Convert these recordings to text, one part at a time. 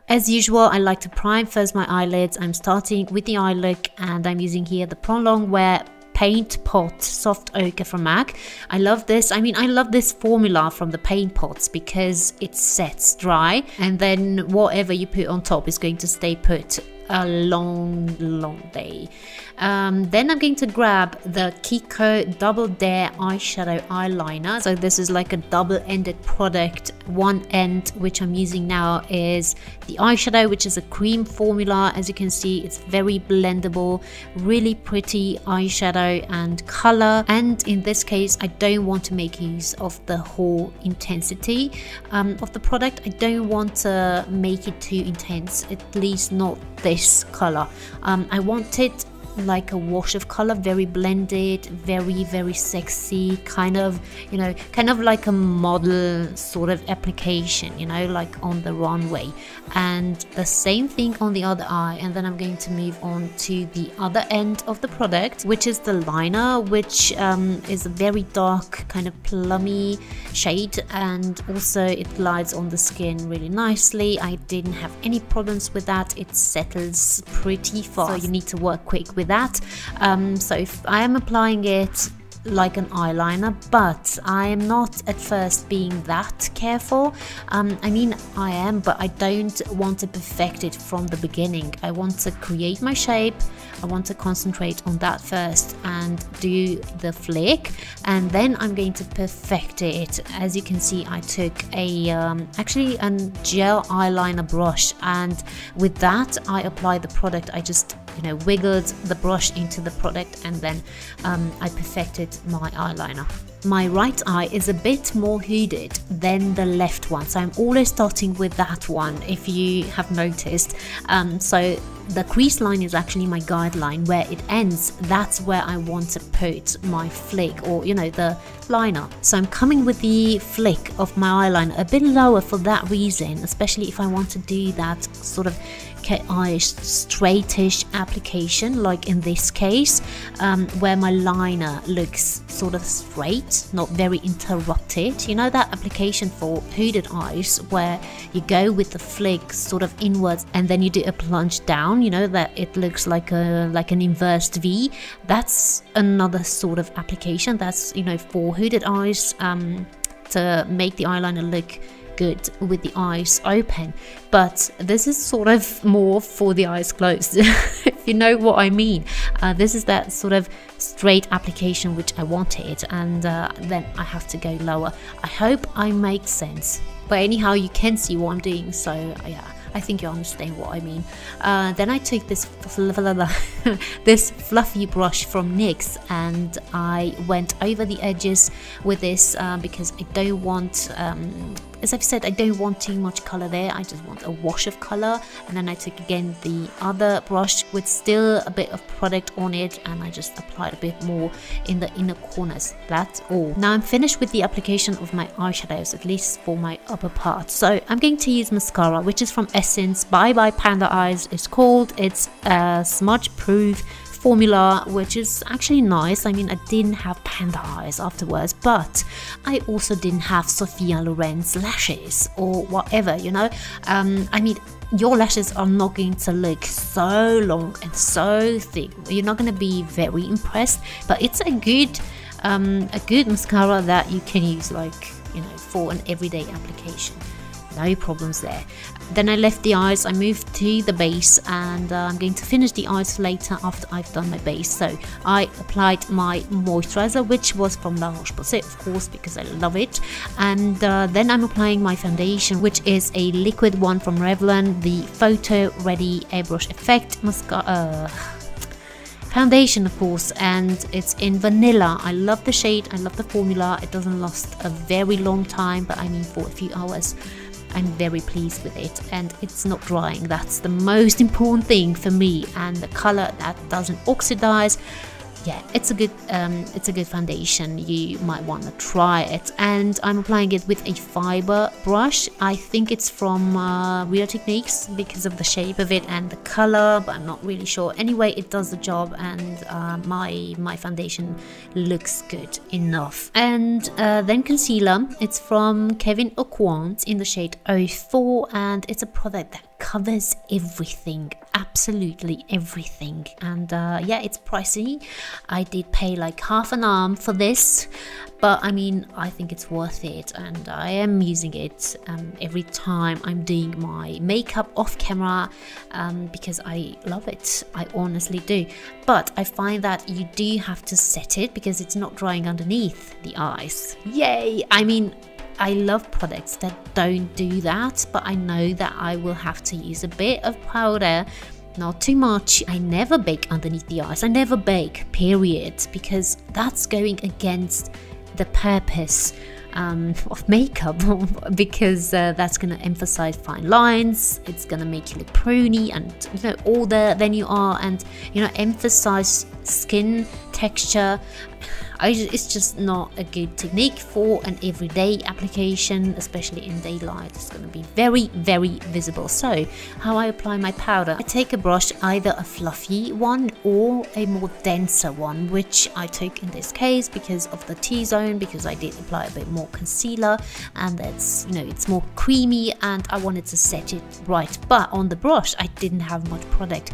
As usual, I like to prime first my eyelids. I'm starting with the eye look, and I'm using here the Prolong Wear Paint Pot Soft Ochre from MAC. I love this. I mean, I love this formula from the paint pots because it sets dry, and then whatever you put on top is going to stay put a long day. Then I'm going to grab the Kiko Double Dare eyeshadow eyeliner. So this is like a double-ended product. One end, which I'm using now, is the eyeshadow, which is a cream formula. As you can see, it's very blendable, really pretty eyeshadow and color. And in this case, I don't want to make use of the whole intensity of the product. I don't want to make it too intense, at least not this color. I want it like a wash of color, very blended, very sexy, kind of, you know, kind of like a model sort of application, you know, like on the runway. And the same thing on the other eye. And then I'm going to move on to the other end of the product, which is the liner, which is a very dark kind of plummy shade, and also it glides on the skin really nicely. I didn't have any problems with that. It settles pretty fast, so you need to work quick with that. So if I am applying it like an eyeliner, but I am not at first being that careful. I mean, I am, but I don't want to perfect it from the beginning. I want to create my shape. I want to concentrate on that first and do the flick, and then I'm going to perfect it. As you can see, I took a actually a gel eyeliner brush, and with that I applied the product. I just, you know, wiggled the brush into the product, and then I perfected my eyeliner. My right eye is a bit more hooded than the left one, so I'm always starting with that one, if you have noticed. So the crease line is actually my guideline. Where it ends, that's where I want to put my flick, or, you know, the liner. So I'm coming with the flick of my eyeliner a bit lower for that reason, especially if I want to do that sort of cat-eye straightish application, like in this case, where my liner looks sort of straight, not very interrupted. You know, that application for hooded eyes where you go with the flick sort of inwards and then you do a plunge down, you know, that it looks like an inverted V. That's another sort of application. That's, you know, for hooded eyes, to make the eyeliner look good with the eyes open. But this is sort of more for the eyes closed, if you know what I mean. This is that sort of straight application which I wanted, and then I have to go lower. I hope I make sense, but anyhow, you can see what I'm doing, so yeah, I think you understand what I mean. Then I took this this fluffy brush from NYX, and I went over the edges with this because I don't want, as I've said, I don't want too much color there. I just want a wash of color. And then I took again the other brush with still a bit of product on it, and I just applied a bit more in the inner corners. That's all. Now I'm finished with the application of my eyeshadows, at least for my upper part. So I'm going to use mascara, which is from Essence Bye Bye Panda Eyes. It's called. It's a smudge proof formula, which is actually nice. I mean, I didn't have panda eyes afterwards, but I also didn't have Sophia Loren's lashes or whatever, you know. I mean, your lashes are not going to look so long and so thick. You're not going to be very impressed, but it's a good mascara that you can use, like, you know, for an everyday application. No problems there. Then I left the eyes, I moved to the base, and I'm going to finish the eyes later after I've done my base. So I applied my moisturizer, which was from La Roche-Posay, of course, because I love it. And then I'm applying my foundation, which is a liquid one from Revlon, the Photo Ready Airbrush Effect mascara. Foundation, of course, and it's in vanilla. I love the shade, I love the formula. It doesn't last a very long time, but I mean, for a few hours. I'm very pleased with it, and it's not drying. That's the most important thing for me, and the color that doesn't oxidize. Yeah, it's a good foundation. You might want to try it. And I'm applying it with a fiber brush. I think it's from Real Techniques because of the shape of it and the color, but I'm not really sure. Anyway, it does the job, and my foundation looks good enough. And then concealer. It's from Kevyn Aucoin in the shade 04, and it's a product that covers everything, absolutely everything. And yeah, it's pricey. I did pay like half an arm for this, but I mean, I think it's worth it, and I am using it every time I'm doing my makeup off camera, because I love it. I honestly do. But I find that you do have to set it because it's not drying underneath the eyes. Yay! I mean, I love products that don't do that, but I know that I will have to use a bit of powder, not too much. I never bake underneath the eyes. I never bake, period, because that's going against the purpose of makeup, because that's going to emphasize fine lines, it's going to make you look pruny and, you know, older than you are, and, you know, emphasize skin texture. It's just not a good technique for an everyday application, especially in daylight. It's going to be very, very visible. So how I apply my powder, I take a brush, either a fluffy one or a more denser one, which I took in this case because of the T-zone, because I did apply a bit more concealer, and that's, you know, it's more creamy and I wanted to set it right. But on the brush I didn't have much product,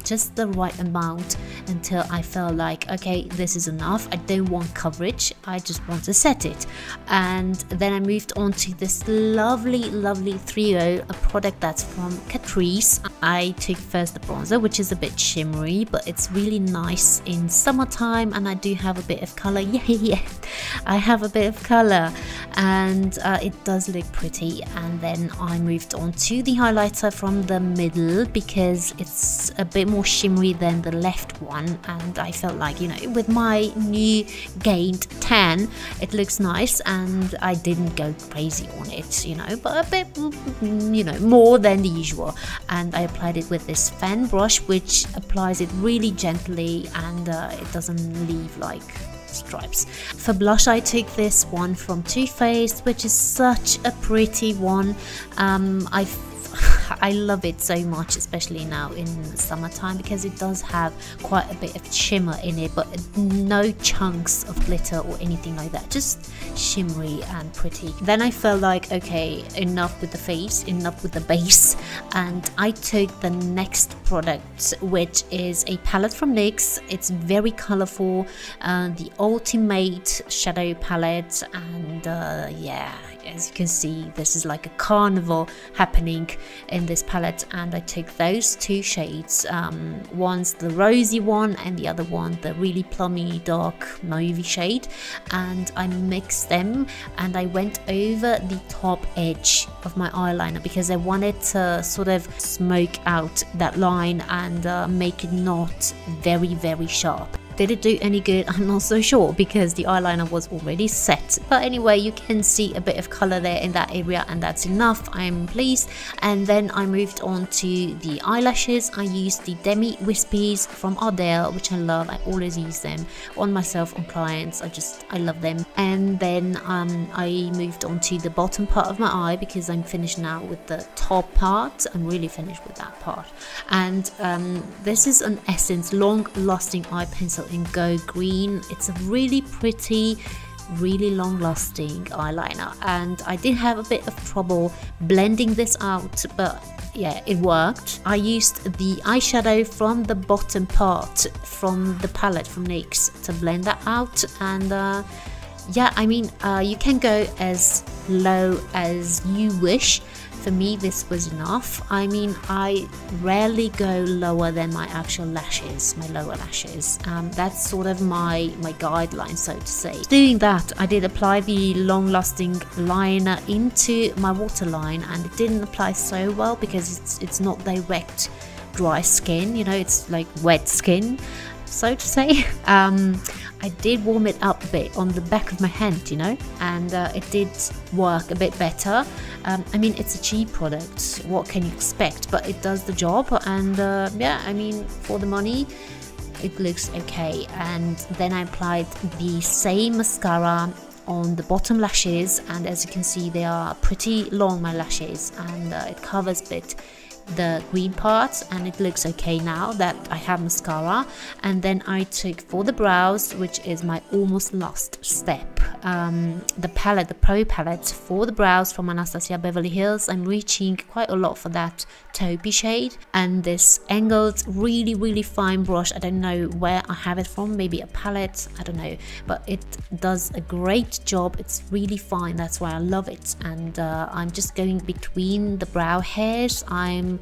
just the right amount until I felt like, okay, this is enough. I don't want coverage, I just want to set it. And then I moved on to this lovely 3O, a product that's from Catrice. I took first the bronzer, which is a bit shimmery, but it's really nice in summertime, and I do have a bit of color. Yeah, I have a bit of color, and it does look pretty. And then I moved on to the highlighter from the middle because it's a bit more shimmery than the left one, and I felt like, you know, with my new gained tan, it looks nice, and I didn't go crazy on it, you know, but a bit, you know, more than the usual. And I applied it with this fan brush, which applies it really gently, and it doesn't leave like stripes. For blush, I took this one from Too Faced, which is such a pretty one. I love it so much, especially now in summertime, because it does have quite a bit of shimmer in it, but no chunks of glitter or anything like that, just shimmery and pretty. Then I felt like, okay, enough with the face, enough with the base, and I took the next product, which is a palette from NYX. It's very colorful, the Ultimate Shadow Palette, and yeah, as you can see, this is like a carnival happening in this palette. And I took those two shades, one's the rosy one and the other one the really plummy dark mauvey shade, and I mixed them and I went over the top edge of my eyeliner because I wanted to sort of smoke out that line and make it not very sharp. Did it do any good? I'm not so sure because the eyeliner was already set. But anyway, you can see a bit of color there in that area, and that's enough. I'm pleased. And then I moved on to the eyelashes. I used the Demi Wispies from Ardell, which I love. I always use them on myself, on clients. I love them. And then I moved on to the bottom part of my eye because I'm finished now with the top part. I'm really finished with that part. And this is an Essence long lasting eye pencil in Go Green. It's a really pretty, really long lasting eyeliner, and I did have a bit of trouble blending this out, but yeah, it worked. I used the eyeshadow from the bottom part from the palette from NYX to blend that out, and yeah, I mean, you can go as low as you wish. For me, this was enough. I mean, I rarely go lower than my actual lashes, my lower lashes. That's sort of my guideline, so to say. Doing that, I did apply the long-lasting liner into my waterline, and it didn't apply so well because it's not direct dry skin, you know, it's like wet skin, so to say. I did warm it up a bit on the back of my hand, you know, and it did work a bit better. I mean, it's a cheap product, what can you expect, but it does the job, and yeah, I mean, for the money, it looks okay. And then I applied the same mascara on the bottom lashes, and as you can see, they are pretty long, my lashes, and it covers a bit the green parts, and it looks okay now that I have mascara. And then I took for the brows, which is my almost last step, the palette, the Pro palette for the brows from Anastasia Beverly Hills. I'm reaching quite a lot for that taupey shade, and this angled really fine brush, I don't know where I have it from, maybe a palette, I don't know, but it does a great job. It's really fine, that's why I love it. And I'm just going between the brow hairs. I'm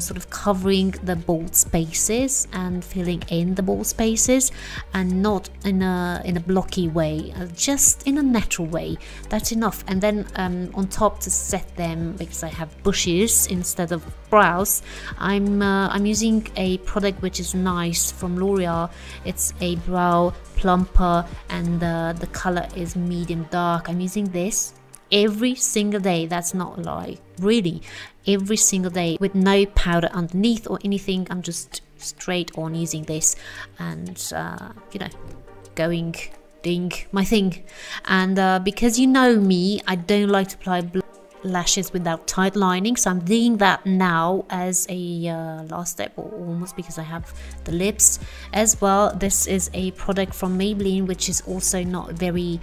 sort of covering the bald spaces and filling in the bald spaces, and not in a blocky way, just in a natural way. That's enough. And then on top, to set them, because I have bushes instead of brows, I'm using a product which is nice from L'Oreal. It's a brow plumper, and the color is medium dark. I'm using this every single day. That's not a lie, really, every single day, with no powder underneath or anything. I'm just straight on using this, and you know, doing my thing. And because you know me, I don't like to apply lashes without tight lining, so I'm doing that now as a last step, or almost, because I have the lips as well. This is a product from Maybelline, which is also not a very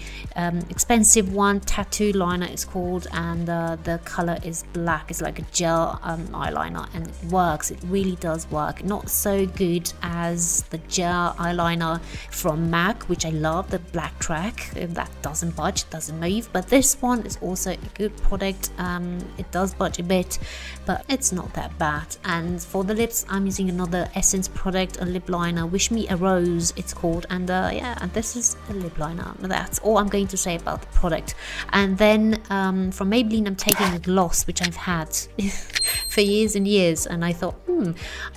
expensive one. Tattoo liner is called, and the color is black. It's like a gel eyeliner, and it works. It really does work. Not so good as the gel eyeliner from MAC, which I love, the black track. That doesn't budge, doesn't move, but this one is also a good product. It does budge a bit, but it's not that bad. And for the lips, I'm using another Essence product, a lip liner, Wish Me a Rose it's called. And yeah, and this is a lip liner. That's all I'm going to say about the product. And then from Maybelline, I'm taking a gloss which I've had for years and years, and I thought,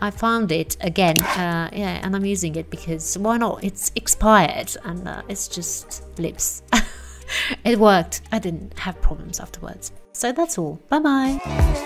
I found it again, yeah, and I'm using it because why not? It's expired, and it's just lips. It worked. I didn't have problems afterwards. So that's all. Bye bye.